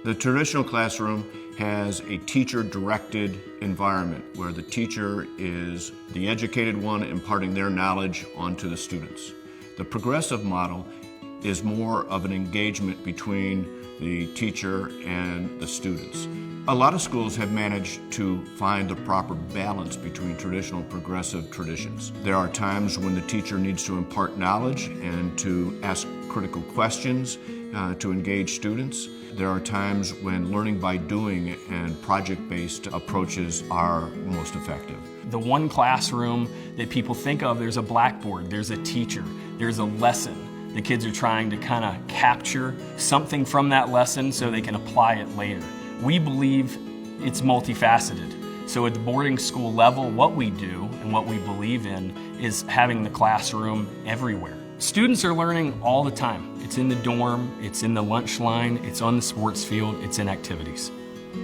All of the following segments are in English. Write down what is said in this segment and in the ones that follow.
The traditional classroom has a teacher-directed environment where the teacher is the educated one imparting their knowledge onto the students. The progressive model is more of an engagement between the teacher and the students. A lot of schools have managed to find the proper balance between traditional and progressive traditions. There are times when the teacher needs to impart knowledge and to ask critical questions to engage students. There are times when learning by doing and project-based approaches are most effective. The one classroom that people think of, there's a blackboard, there's a teacher, there's a lesson. The kids are trying to kind of capture something from that lesson so they can apply it later. We believe it's multifaceted. So at the boarding school level, what we do and what we believe in is having the classroom everywhere. Students are learning all the time. It's in the dorm, it's in the lunch line, it's on the sports field, it's in activities.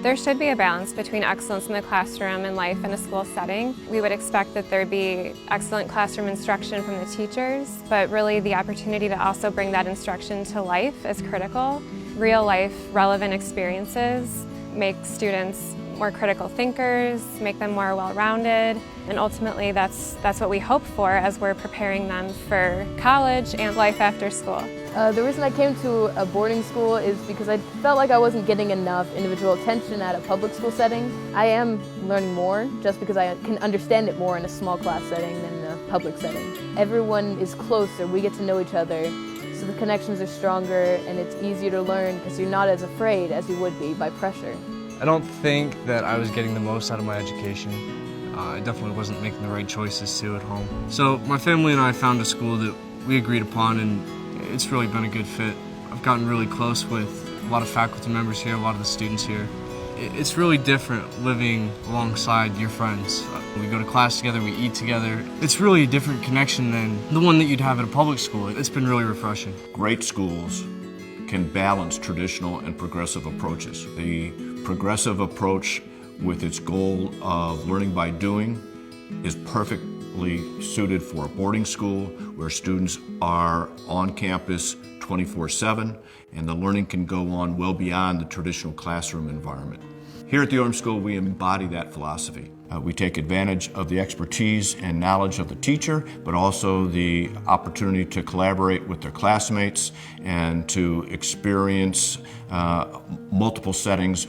There should be a balance between excellence in the classroom and life in a school setting. We would expect that there be excellent classroom instruction from the teachers, but really the opportunity to also bring that instruction to life is critical. Real life relevant experiences make students more critical thinkers, make them more well-rounded, and ultimately that's what we hope for as we're preparing them for college and life after school. The reason I came to a boarding school is because I felt like I wasn't getting enough individual attention at a public school setting. I am learning more just because I can understand it more in a small class setting than in a public setting. Everyone is closer, we get to know each other, so the connections are stronger and it's easier to learn because you're not as afraid as you would be by pressure. I don't think that I was getting the most out of my education. I definitely wasn't making the right choices too at home. So my family and I found a school that we agreed upon, and it's really been a good fit. I've gotten really close with a lot of faculty members here, a lot of the students here. It's really different living alongside your friends. We go to class together, we eat together. It's really a different connection than the one that you'd have at a public school. It's been really refreshing. Great schools can balance traditional and progressive approaches. The progressive approach with its goal of learning by doing is perfectly suited for a boarding school where students are on campus 24/7 and the learning can go on well beyond the traditional classroom environment. Here at the Orme School, we embody that philosophy. We take advantage of the expertise and knowledge of the teacher, but also the opportunity to collaborate with their classmates and to experience multiple settings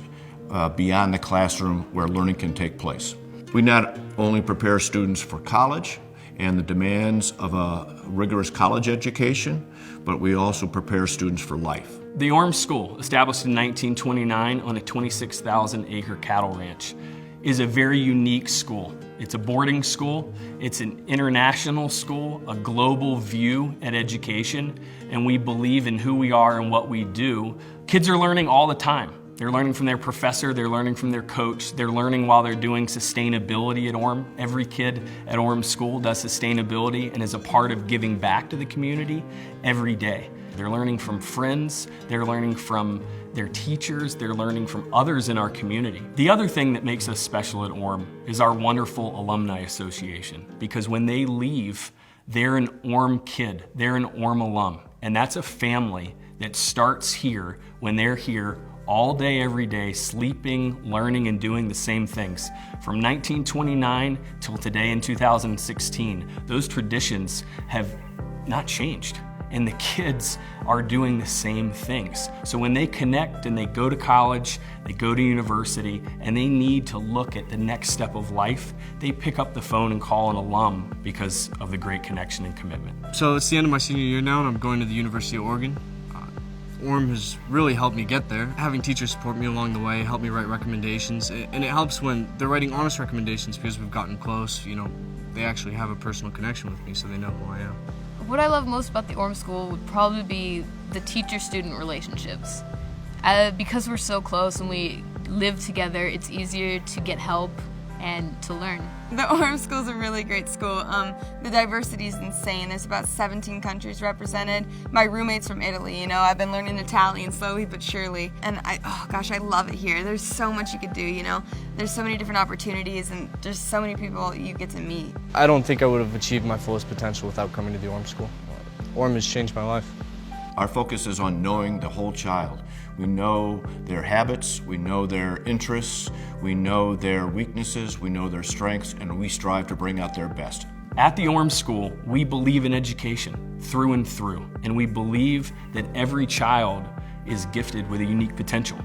beyond the classroom where learning can take place. We not only prepare students for college and the demands of a rigorous college education, but we also prepare students for life. The Orme School, established in 1929 on a 26,000-acre cattle ranch, is a very unique school. It's a boarding school, it's an international school, a global view at education, and we believe in who we are and what we do. Kids are learning all the time. They're learning from their professor, they're learning from their coach, they're learning while they're doing sustainability at Orme. Every kid at Orme School does sustainability and is a part of giving back to the community every day. They're learning from friends, they're learning from their teachers, they're learning from others in our community. The other thing that makes us special at Orme is our wonderful alumni association, because when they leave, they're an Orme kid, they're an Orme alum, and that's a family that starts here when they're here all day, every day, sleeping, learning, and doing the same things. From 1929 till today in 2016, those traditions have not changed. And the kids are doing the same things. So when they connect and they go to college, they go to university, and they need to look at the next step of life, they pick up the phone and call an alum because of the great connection and commitment. So it's the end of my senior year now, and I'm going to the University of Oregon. Orme has really helped me get there. Having teachers support me along the way, help me write recommendations, and it helps when they're writing honest recommendations because we've gotten close. You know, they actually have a personal connection with me, so they know who I am. What I love most about the Orme School would probably be the teacher-student relationships. Because we're so close and we live together, it's easier to get help and to learn. The Orme School is a really great school. The diversity is insane. There's about 17 countries represented. My roommate's from Italy, you know. I've been learning Italian slowly but surely. And oh gosh, I love it here. There's so much you could do, you know. There's so many different opportunities and there's so many people you get to meet. I don't think I would have achieved my fullest potential without coming to the Orme School. Orme has changed my life. Our focus is on knowing the whole child. We know their habits, we know their interests, we know their weaknesses, we know their strengths, and we strive to bring out their best. At the Orme School, we believe in education through and through, and we believe that every child is gifted with a unique potential,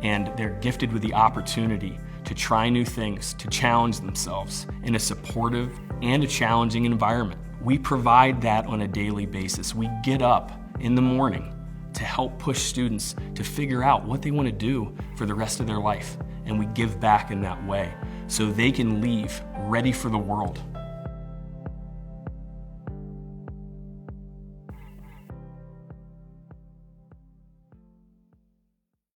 and they're gifted with the opportunity to try new things, to challenge themselves in a supportive and a challenging environment. We provide that on a daily basis. We get up in the morning to help push students to figure out what they want to do for the rest of their life, and we give back in that way so they can leave ready for the world.